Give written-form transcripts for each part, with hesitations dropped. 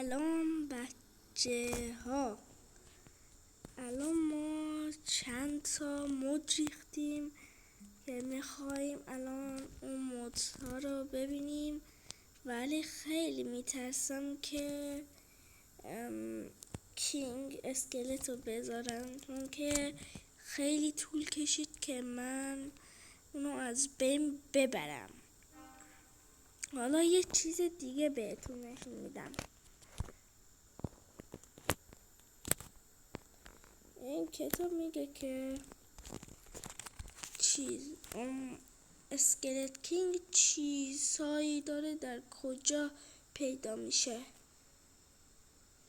سلام بچه ها. الان ما چند تا مد ریختیم که میخواییم الان اون مدها رو ببینیم، ولی خیلی میترسم که کینگ اسکلت رو بذارم، چون که خیلی طول کشید که من اونو از بین ببرم. حالا یه چیز دیگه بهتون نشون میدم. این کتاب میگه که اسکلت کینگ چیزهایی داره در کجا پیدا میشه.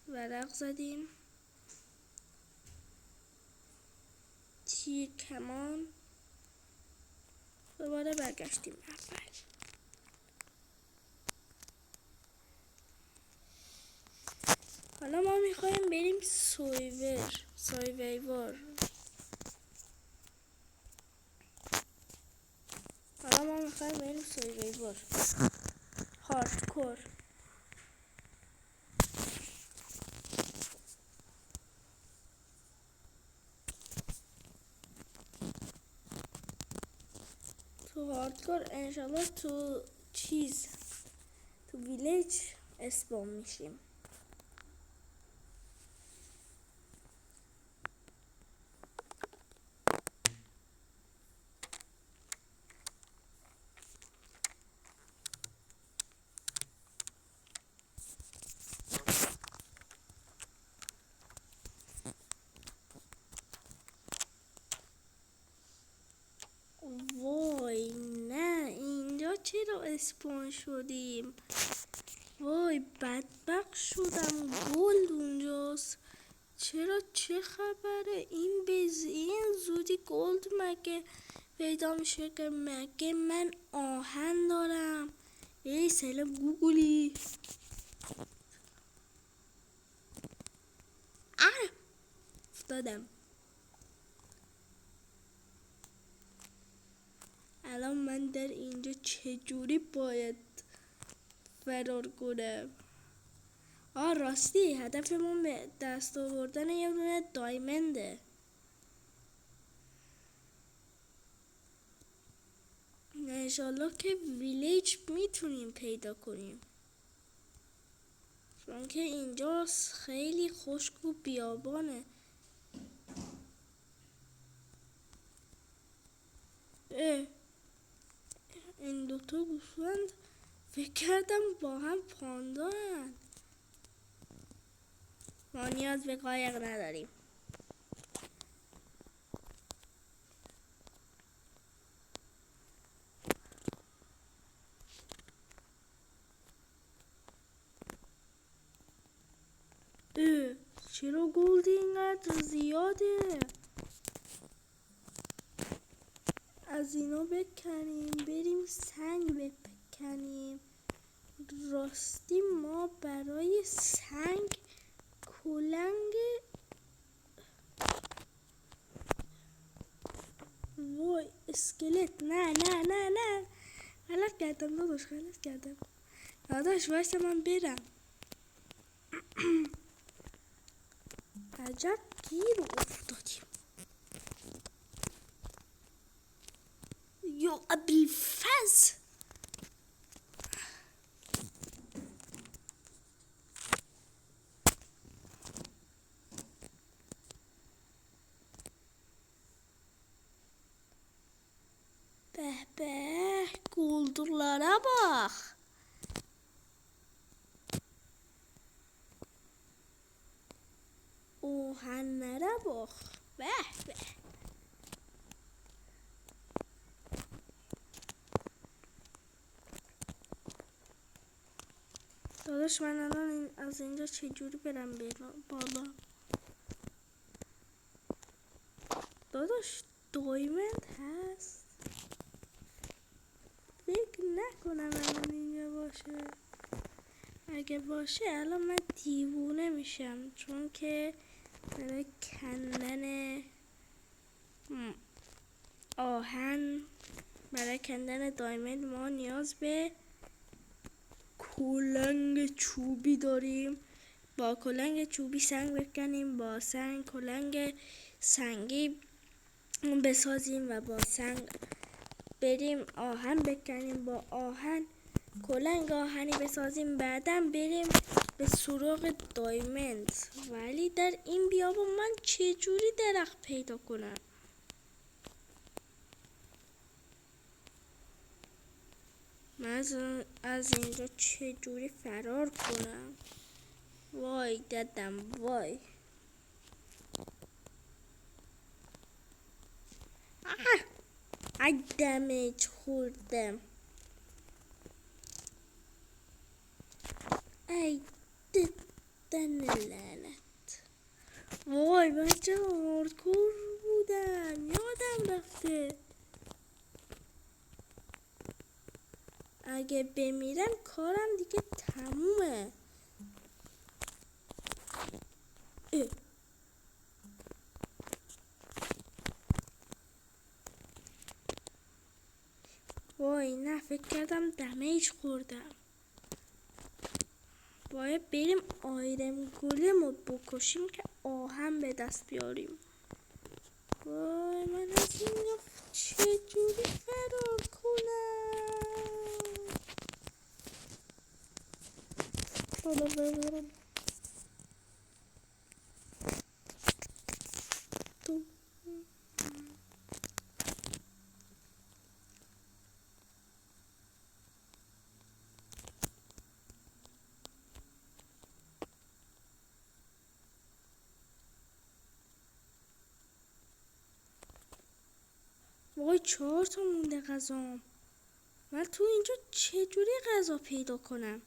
ورق زدیم، تیر کمان، دوباره برگشتیم اول. حالا ما میخوایم بریم سایویور. هاردکور. تو هاردکور انشالله تو ویلیج اسپام میشیم. وای نه، اینجا چرا اسپون شدیم؟ وای بدبخت شدم. گلد اونجاست. چه خبره؟ این زودی گلد مگه پیدا میشه؟ که مگه من آهن دارم؟ ای سلام گوگلی. افتادم. الان من در اینجا چجوری باید فرار کنم؟ راستی هدفمون به دست آوردن یه دونه دایمنده. انشالله که ویلیج میتونیم پیدا کنیم، چون که اینجا خیلی خشک و بیابانه. این دوتا گوسفند فکر کردم با هم پاندان. ما نیاز به قایق نداریم. چرا گلد اینقدر زیاده؟ از اینا بکنیم، بریم سنگ بکنیم. راستی ما برای سنگ کلنگ وای اسکلت. نه غلط کردم داداش وایسا من برم. عجب گیر افتادیم. یا ابوالفضل به گلدرlara bak. Ohanlara bak. به داداش من الان از اینجا چجوری برم بالا؟ داداش دایمند هست؟ فکر نکنم الان اینجا باشه. اگه باشه الان من دیوونه میشم، چون که برای کندن آهن، برای کندن دایمند ما نیاز به کلنگ چوبی داریم با کلنگ چوبی سنگ بکنیم، با سنگ کلنگ سنگی بسازیم و با سنگ بریم آهن بکنیم، با آهن کلنگ آهنی بسازیم، بعدا بریم به سراغ دایموند. ولی در این بیابان من چجوری درخت پیدا کنم؟ من از اینجا چجوری فرار کنم؟ وای دادم وای. دمیج خوردم. ای ددن لعنت. وای بچه هاردکور بودم، یادم رفته. اگه بمیرم کارم دیگه تمومه. وای نه، فکر کردم دمیج خوردم. باید بریم آیرن گولم رو بکشیم که آهن به دست بیاریم. وای من از این چجوری فرار کنم؟ حالا ببرم تو. وای 4 تا مونده غذام. من تو اینجا چجوری غذا پیدا کنم؟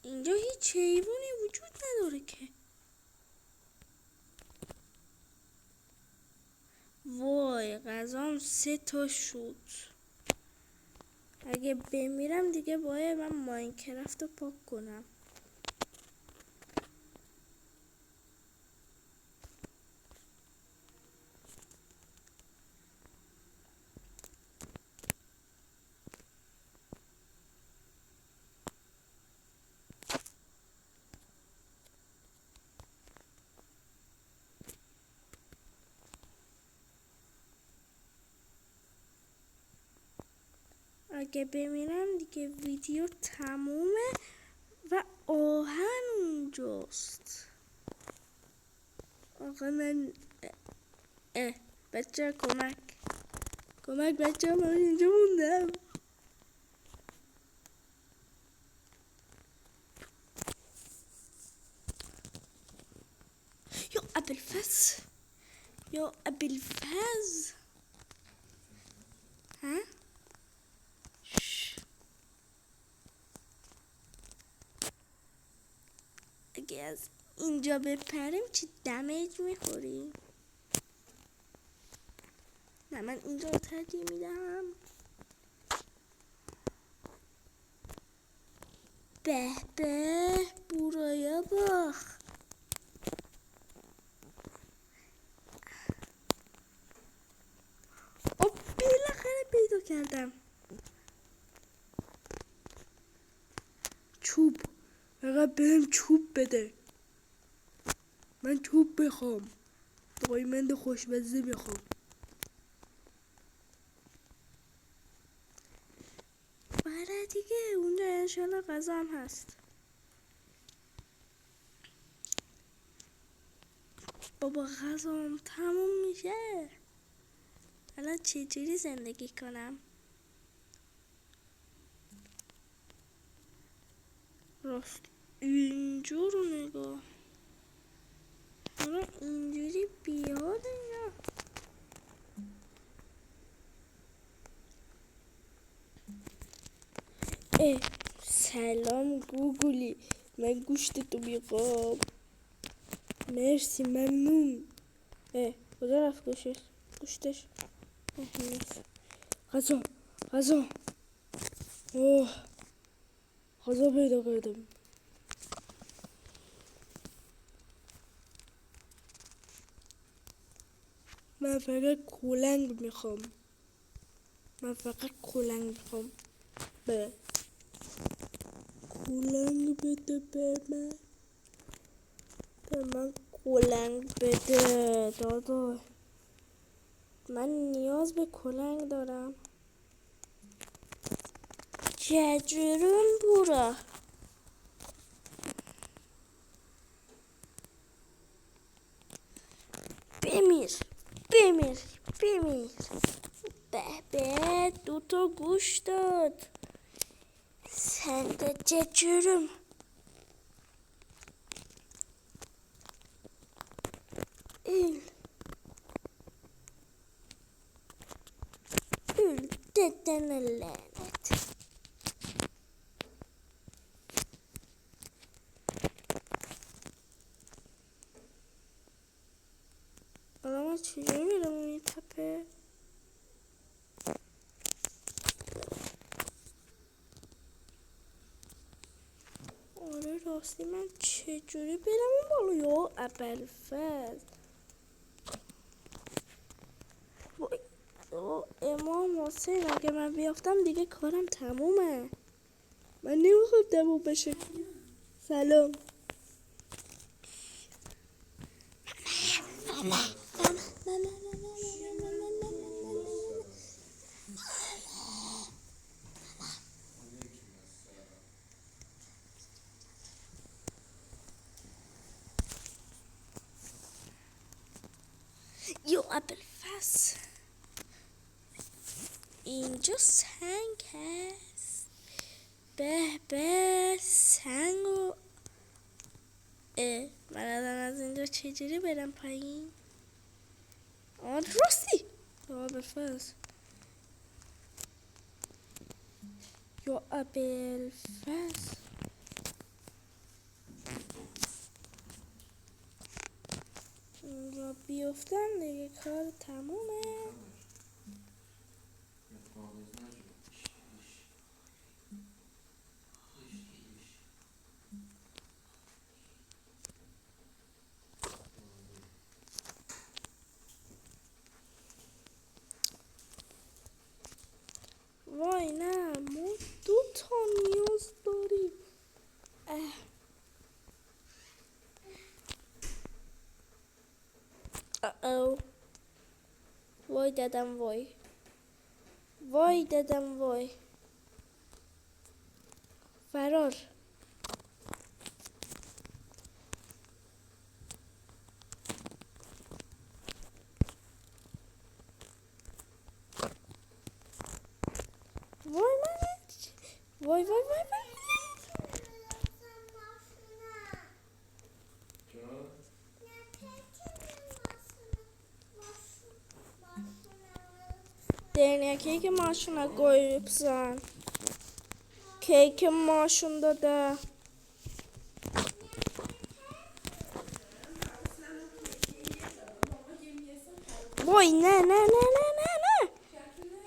اینجا هیچ حیوانی وجود نداره که. وای غذام 3 تا شد. اگه بمیرم دیگه باید من ماینکرافت رو پاک کنم. اگه بمیرم دیگه ویدیو تمومه و آهن اونجاست. آقا من بچه کمک بچه، من اینجا موندم. یا ابوالفضل ها؟ اگه از اینجا بپریم چی دمیج میخوریم؟ نه من اینجا رو ترجیح میدم. به به بورایا باخ. بالاخره پیدا کردم چوب. فقط بهم چوب بده. من چوب بخوام. دایموند خوشمزه بخوام. بره دیگه اونجا انشالله غذا هم هست. بابا غذام تموم میشه. الان چجوری زندگی کنم؟ راست اینجا رو نگاه. حالا اینجوری بیاد یا سلام گوگلی، من گوشت تو میخوام. مرسی ممنون. کجا رفت گوشتش؟ غذا غذا پیدا کردم. من فقط کلنگ میخوام. به کلنگ بده به من کلنگ بده دادا. من نیاز به کلنگ دارم. ججرون برا بمیر به دوتا گوش داد سنده ججرم. ال ددن لعنت. الان من چجوری میرم این تپه؟ آره راستی من چجوری برم اون بالا؟ یا ابوالفضل امام حسین اگه من بیافتم دیگه کارم تمومه. من نمیخوام تموم بشه. سلام. یا ابوالفضل اینجا سنگ هست. به سنگ و من از اینجا چجوری برم پایین؟ راستی یا ابوالفضل اینجا بیفتم دیگه کار تمومه. وای نه ما 2 تا نیاز داریم. وای دادم وای فرار. وای Derine kek maşına koyupsan. Kek maşında da. Boy ne.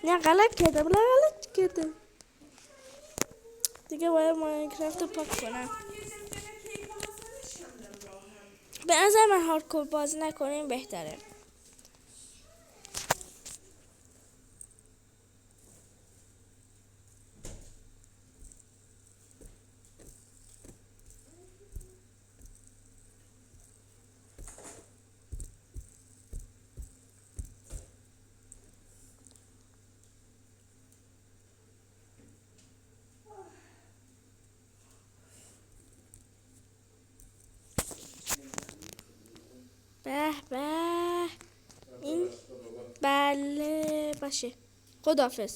Ne غلط کردم. دیگه باید ماینکرافت رو پاک کنم. به نظر من هاردکور بازی نکنیم بهتره. به این بله باشه. خداحافظ.